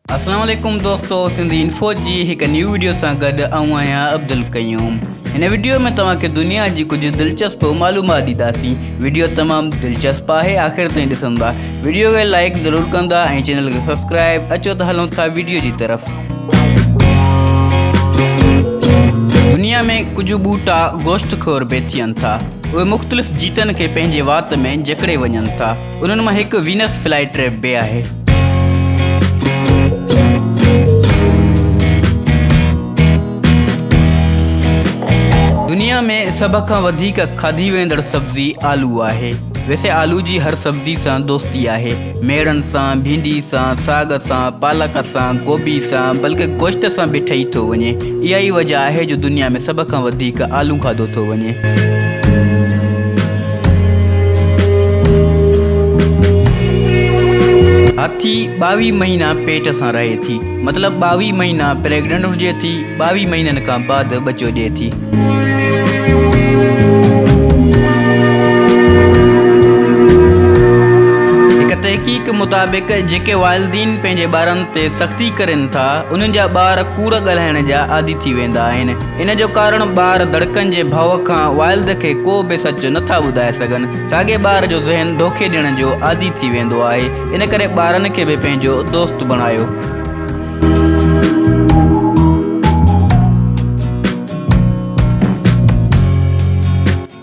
अस्सलाम वालेकुम दोस्तों, सिंधी इन्फो जी एक न्यू वीडियो से गड आया अब्दुल कयूम। इन वीडियो में तव्हांखे दुनिया की कुछ दिलचस्प मालूमात दीदासीं। वीडियो तमाम दिलचस्प है, आखिर ताईं ॾिसंदा। वीडियो के लाइक ज़रूर कंदा ऐं चैनल के सब्सक्राइब। अचो तो हलूं था वीडियो की तरफ। दुनिया में कुछ बूटा गोश्तखोर भी थियन था। वे मुख्तलिफ जीतन के पंहिंजे वात में जकड़े वञन था। उन्हनि मां हिकु वीनस फ्लाईट्रेप भी है। दुनिया में सब खां वधीक खाधी वेंदड़ सब्जी आलू है। वैसे आलू जी हर सब्जी से दोस्ती है। मेड़न से, भिंडी से, साग से, पालक से, गोभी से, बल्कि गोश्त से भी ठही थो वञे। इहा ही वजह है जो दुनिया में सब खां वधीक आलू खाधो थो वञे। हाथी 22 महीना पेट से रहे थी, मतलब 22 महीना प्रेग्नेंट हुए थी। 22 महीनन का बाद बच्चो दे थी। तहकीक मुताबिक जेके वालिदीन पंहिंजे ॿारनि ते सख़्ती करनि था, उन्हनि जा ॿार कूड़ ॻाल्हाइण जा आदी थी वेंदा आहिनि। इन जो कारण ॿार धड़कन जे भउ खां वालिद खे को बि सच नथा ॿुधाए सघनि। साॻे ॿार जो ज़हन धोखे ॾियण जो आदी थी वेंदो आहे। इन करे ॿारनि खे बि पंहिंजो दोस्त बणायो।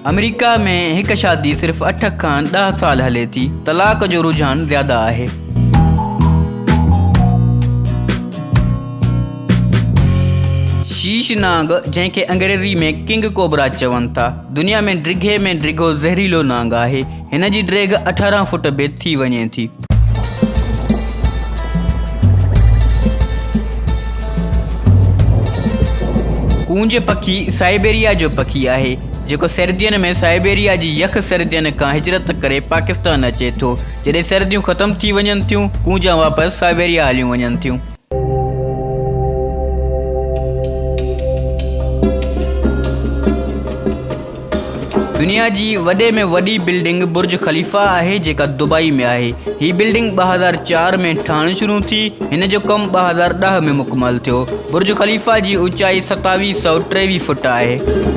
अमेरिका में एक शादी सिर्फ 8 खां 10 साल हले थी। तलाक जो रुझान ज़्यादा है। शीशनाग, जैसे अंग्रेजी में किंग कोबरा चवन था, दुनिया में ड्रिघे में ड्रिघो ज़हरीलो नांग है। इन जी ड्रेग 18 फुट भी थी वञे थी। कूंज पखी साइबेरिया जो पखी है, जो सर्दियों में साइबेरिया की यख सर्दियों का हिजरत करे पाकिस्तान अचे थो। जॾहिं सर्दियों खत्म थी वञन थियूं, कूंजा वापस साइबेरिया हलियूं वञन थियूं। दुनिया की वडे में वडी बिल्डिंग बुर्ज खलीफा है, जेका दुबई में है। ही बिल्डिंग 2004 में ठाण शुरू थी। इन जो कम 2010 में मुकम्मल थो। बुर्ज खलीफा की ऊंचाई 2723 फुट है।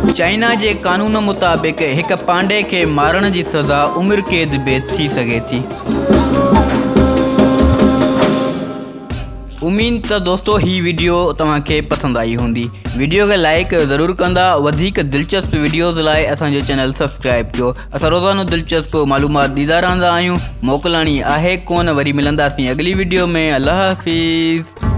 चाइना के कानून मुताबिक एक पांडे के मारण की सज़ा उम्र कैद भी थी सके थी। उम्मीद तो दोस्तों ही वीडियो तव्हांखे पसंद आई होंदी। वीडियो के लाइक ज़रूर कंदा। वधिक दिलचस्प वीडियोज़ लाइ असांजो चैनल सब्सक्राइब कयो। असां रोज़ानो दिलचस्प मालूमात ॾींदा रहंदा आहियूं। मोकिलणी आहे कोन, वरी मिलंदासीं अगली वीडियो में। अल्लाह हाफ़िज़।